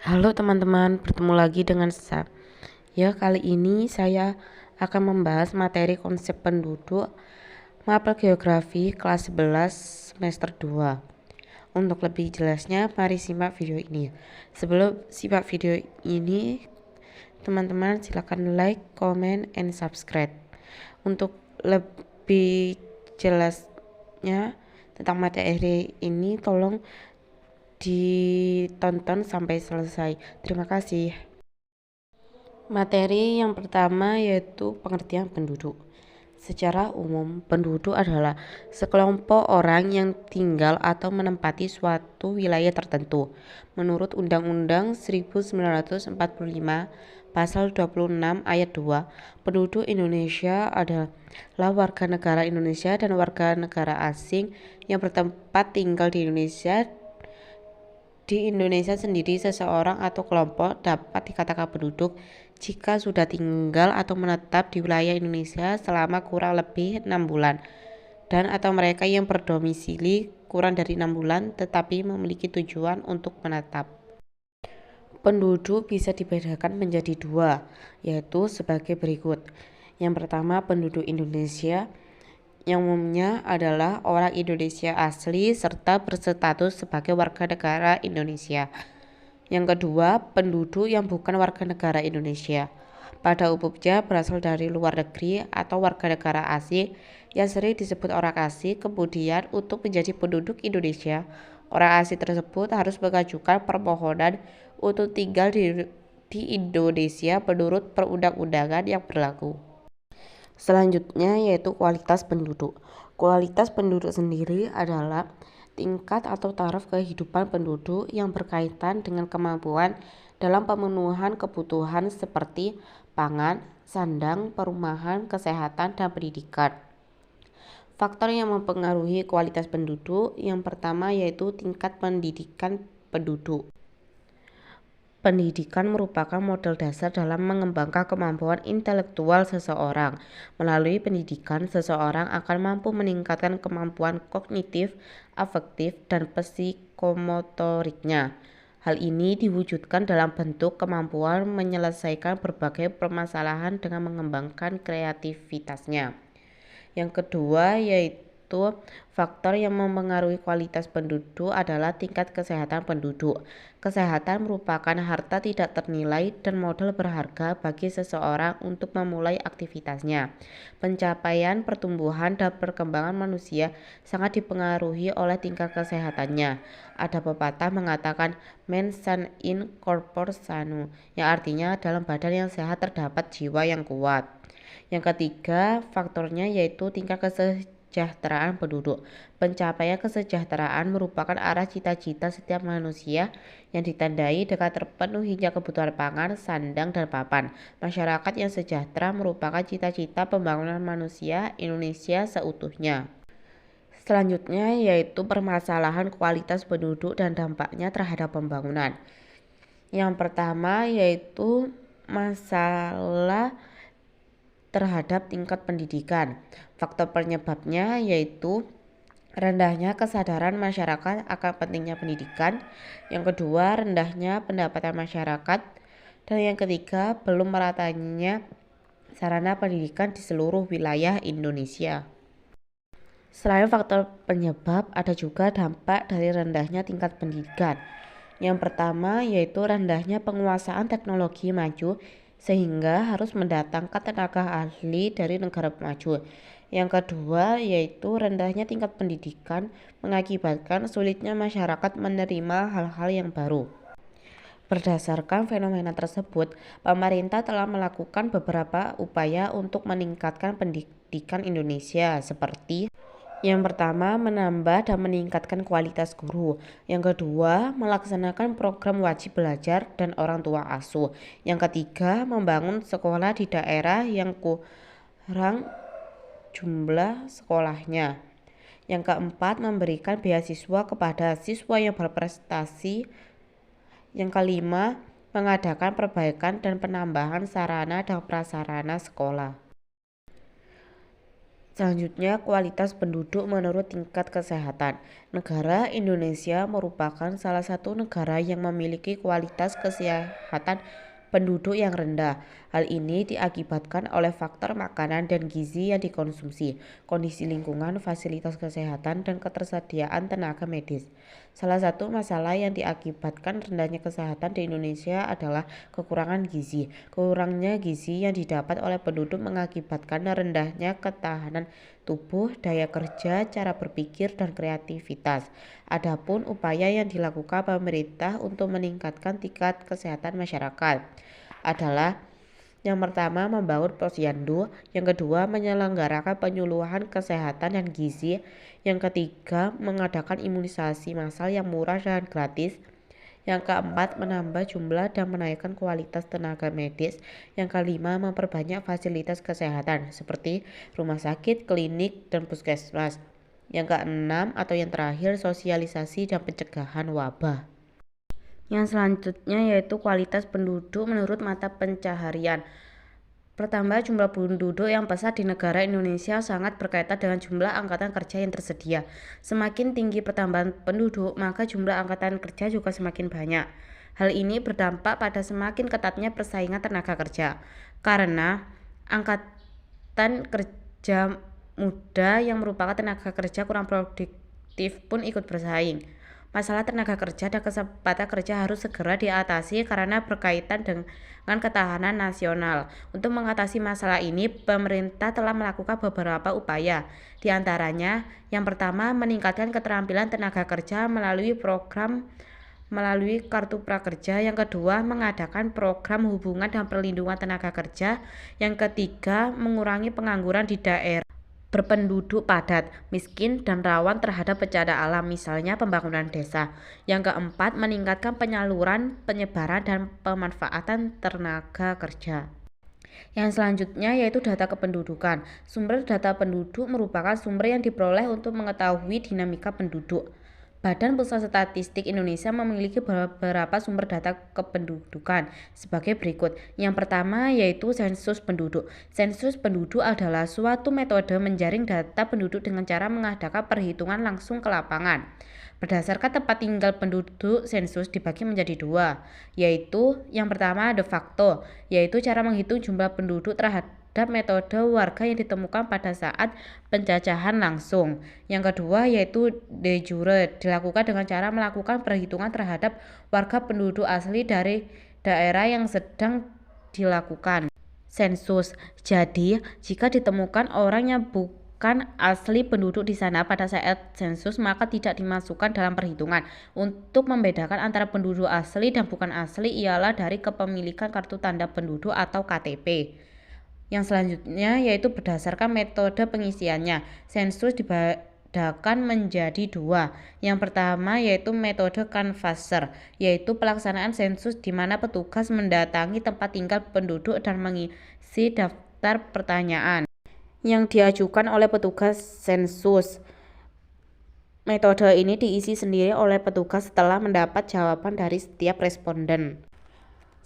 Halo teman-teman, bertemu lagi dengan saya. Kali ini saya akan membahas materi konsep penduduk mapel geografi kelas 11 semester 2. Untuk lebih jelasnya, mari simak video ini. Sebelum simak video ini, teman-teman silakan like, comment, and subscribe. Untuk lebih jelasnya tentang materi ini, tolong ditonton sampai selesai. Terima kasih. Materi yang pertama yaitu pengertian penduduk. Secara umum, penduduk adalah sekelompok orang yang tinggal atau menempati suatu wilayah tertentu. Menurut Undang-Undang 1945 Pasal 26 Ayat 2, penduduk Indonesia adalah warga negara Indonesia dan warga negara asing yang bertempat tinggal di Indonesia. Di Indonesia sendiri, seseorang atau kelompok dapat dikatakan penduduk jika sudah tinggal atau menetap di wilayah Indonesia selama kurang lebih 6 bulan dan atau mereka yang berdomisili kurang dari 6 bulan tetapi memiliki tujuan untuk menetap. Penduduk bisa dibedakan menjadi dua, yaitu sebagai berikut. Yang pertama, penduduk Indonesia yang umumnya adalah orang Indonesia asli serta berstatus sebagai warga negara Indonesia. Yang kedua, penduduk yang bukan warga negara Indonesia. Pada umumnya berasal dari luar negeri atau warga negara asing yang sering disebut orang asing. Kemudian untuk menjadi penduduk Indonesia, orang asing tersebut harus mengajukan permohonan untuk tinggal di Indonesia menurut perundang-undangan yang berlaku. Selanjutnya yaitu kualitas penduduk. Kualitas penduduk sendiri adalah tingkat atau taraf kehidupan penduduk yang berkaitan dengan kemampuan dalam pemenuhan kebutuhan seperti pangan, sandang, perumahan, kesehatan, dan pendidikan. Faktor yang mempengaruhi kualitas penduduk yang pertama yaitu tingkat pendidikan penduduk. Pendidikan merupakan modal dasar dalam mengembangkan kemampuan intelektual seseorang. Melalui pendidikan, seseorang akan mampu meningkatkan kemampuan kognitif, afektif, dan psikomotoriknya. Hal ini diwujudkan dalam bentuk kemampuan menyelesaikan berbagai permasalahan dengan mengembangkan kreativitasnya. Yang kedua yaitu faktor yang mempengaruhi kualitas penduduk adalah tingkat kesehatan penduduk. Kesehatan merupakan harta tidak ternilai dan modal berharga bagi seseorang untuk memulai aktivitasnya. Pencapaian pertumbuhan dan perkembangan manusia sangat dipengaruhi oleh tingkat kesehatannya. Ada pepatah mengatakan mens sana in corpore sano, yang artinya dalam badan yang sehat terdapat jiwa yang kuat. Yang ketiga faktornya yaitu tingkat kesejahteraan penduduk. Pencapaian kesejahteraan merupakan arah cita-cita setiap manusia yang ditandai dengan terpenuhinya kebutuhan pangan, sandang, dan papan. Masyarakat yang sejahtera merupakan cita-cita pembangunan manusia Indonesia seutuhnya. Selanjutnya yaitu permasalahan kualitas penduduk dan dampaknya terhadap pembangunan. Yang pertama yaitu masalah terhadap tingkat pendidikan. Faktor penyebabnya yaitu rendahnya kesadaran masyarakat akan pentingnya pendidikan. Yang kedua, rendahnya pendapatan masyarakat. Dan yang ketiga, belum meratanya sarana pendidikan di seluruh wilayah Indonesia. Selain faktor penyebab, ada juga dampak dari rendahnya tingkat pendidikan. Yang pertama yaitu rendahnya penguasaan teknologi maju sehingga harus mendatangkan tenaga ahli dari negara maju. Yang kedua yaitu rendahnya tingkat pendidikan mengakibatkan sulitnya masyarakat menerima hal-hal yang baru. Berdasarkan fenomena tersebut, pemerintah telah melakukan beberapa upaya untuk meningkatkan pendidikan Indonesia seperti yang pertama, menambah dan meningkatkan kualitas guru. Yang kedua, melaksanakan program wajib belajar dan orang tua asuh. Yang ketiga, membangun sekolah di daerah yang kurang jumlah sekolahnya. Yang keempat, memberikan beasiswa kepada siswa yang berprestasi. Yang kelima, mengadakan perbaikan dan penambahan sarana dan prasarana sekolah. Selanjutnya, kualitas penduduk menurut tingkat kesehatan. Negara Indonesia merupakan salah satu negara yang memiliki kualitas kesehatan penduduk yang rendah. Hal ini diakibatkan oleh faktor makanan dan gizi yang dikonsumsi, kondisi lingkungan, fasilitas kesehatan, dan ketersediaan tenaga medis. Salah satu masalah yang diakibatkan rendahnya kesehatan di Indonesia adalah kekurangan gizi. Kurangnya gizi yang didapat oleh penduduk mengakibatkan rendahnya ketahanan tubuh, daya kerja, cara berpikir, dan kreativitas. Adapun upaya yang dilakukan pemerintah untuk meningkatkan tingkat kesehatan masyarakat adalah yang pertama, membangun posyandu. Yang kedua, menyelenggarakan penyuluhan kesehatan dan gizi. Yang ketiga, mengadakan imunisasi massal yang murah dan gratis. Yang keempat, menambah jumlah dan menaikkan kualitas tenaga medis. Yang kelima, memperbanyak fasilitas kesehatan seperti rumah sakit, klinik, dan puskesmas. Yang keenam atau yang terakhir, sosialisasi dan pencegahan wabah. Yang selanjutnya yaitu kualitas penduduk menurut mata pencaharian. Pertama, jumlah penduduk yang besar di negara Indonesia sangat berkaitan dengan jumlah angkatan kerja yang tersedia. Semakin tinggi pertambahan penduduk, maka jumlah angkatan kerja juga semakin banyak. Hal ini berdampak pada semakin ketatnya persaingan tenaga kerja, karena angkatan kerja muda yang merupakan tenaga kerja kurang produktif pun ikut bersaing. Masalah tenaga kerja dan kesempatan kerja harus segera diatasi karena berkaitan dengan ketahanan nasional. Untuk mengatasi masalah ini, pemerintah telah melakukan beberapa upaya. Di antaranya, yang pertama, meningkatkan keterampilan tenaga kerja melalui kartu prakerja. Yang kedua, mengadakan program hubungan dan perlindungan tenaga kerja. Yang ketiga, mengurangi pengangguran di daerah berpenduduk padat, miskin, dan rawan terhadap bencana alam, misalnya pembangunan desa. Yang keempat, meningkatkan penyaluran, penyebaran, dan pemanfaatan tenaga kerja. Yang selanjutnya yaitu data kependudukan. Sumber data penduduk merupakan sumber yang diperoleh untuk mengetahui dinamika penduduk. Badan Pusat Statistik Indonesia memiliki beberapa sumber data kependudukan sebagai berikut. Yang pertama yaitu sensus penduduk. Sensus penduduk adalah suatu metode menjaring data penduduk dengan cara mengadakan perhitungan langsung ke lapangan. Berdasarkan tempat tinggal penduduk, sensus dibagi menjadi dua, yaitu yang pertama de facto, yaitu cara menghitung jumlah penduduk terhadap metode warga yang ditemukan pada saat penjajahan langsung. Yang kedua yaitu de jure, dilakukan dengan cara melakukan perhitungan terhadap warga penduduk asli dari daerah yang sedang dilakukan sensus. Jadi, jika ditemukan orang yang bukan asli penduduk di sana pada saat sensus, maka tidak dimasukkan dalam perhitungan. Untuk membedakan antara penduduk asli dan bukan asli ialah dari kepemilikan kartu tanda penduduk atau KTP. Yang selanjutnya yaitu berdasarkan metode pengisiannya. Sensus dibedakan menjadi dua. Yang pertama yaitu metode canvasser, yaitu pelaksanaan sensus di mana petugas mendatangi tempat tinggal penduduk dan mengisi daftar pertanyaan yang diajukan oleh petugas sensus. Metode ini diisi sendiri oleh petugas setelah mendapat jawaban dari setiap responden.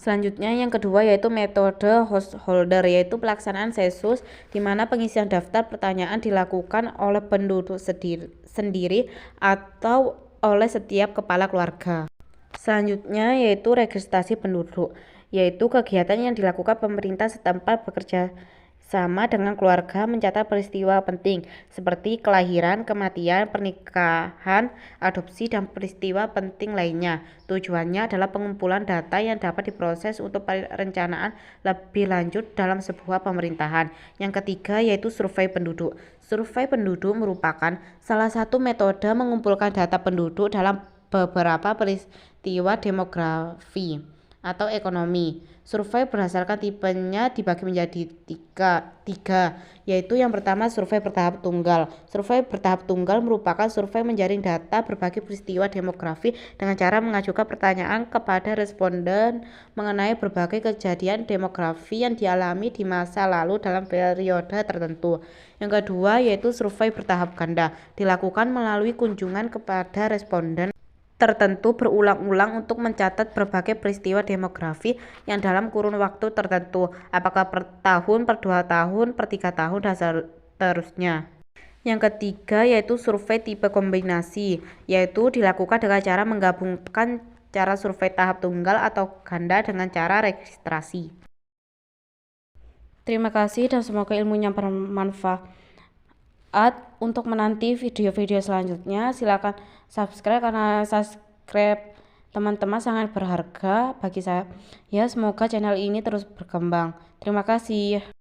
Selanjutnya yang kedua yaitu metode householder, yaitu pelaksanaan sensus di mana pengisian daftar pertanyaan dilakukan oleh penduduk sendiri atau oleh setiap kepala keluarga. Selanjutnya yaitu registrasi penduduk, yaitu kegiatan yang dilakukan pemerintah setempat bekerja sama dengan keluarga mencatat peristiwa penting seperti kelahiran, kematian, pernikahan, adopsi, dan peristiwa penting lainnya. Tujuannya adalah pengumpulan data yang dapat diproses untuk perencanaan lebih lanjut dalam sebuah pemerintahan. Yang ketiga yaitu survei penduduk. Survei penduduk merupakan salah satu metode mengumpulkan data penduduk dalam beberapa peristiwa demografi atau ekonomi. Survei berdasarkan tipenya dibagi menjadi tiga, yaitu yang pertama survei bertahap tunggal. Survei bertahap tunggal merupakan survei menjaring data berbagai peristiwa demografi dengan cara mengajukan pertanyaan kepada responden mengenai berbagai kejadian demografi yang dialami di masa lalu dalam periode tertentu. Yang kedua yaitu survei bertahap ganda, dilakukan melalui kunjungan kepada responden tertentu berulang-ulang untuk mencatat berbagai peristiwa demografi yang dalam kurun waktu tertentu, apakah per tahun, per 2 tahun, per 3 tahun, dan seterusnya. Yang ketiga yaitu survei tipe kombinasi, yaitu dilakukan dengan cara menggabungkan cara survei tahap tunggal atau ganda dengan cara registrasi. Terima kasih dan semoga ilmunya bermanfaat. Untuk menanti video-video selanjutnya silakan subscribe, karena subscribe teman-teman sangat berharga bagi saya. Ya, semoga channel ini terus berkembang. Terima kasih.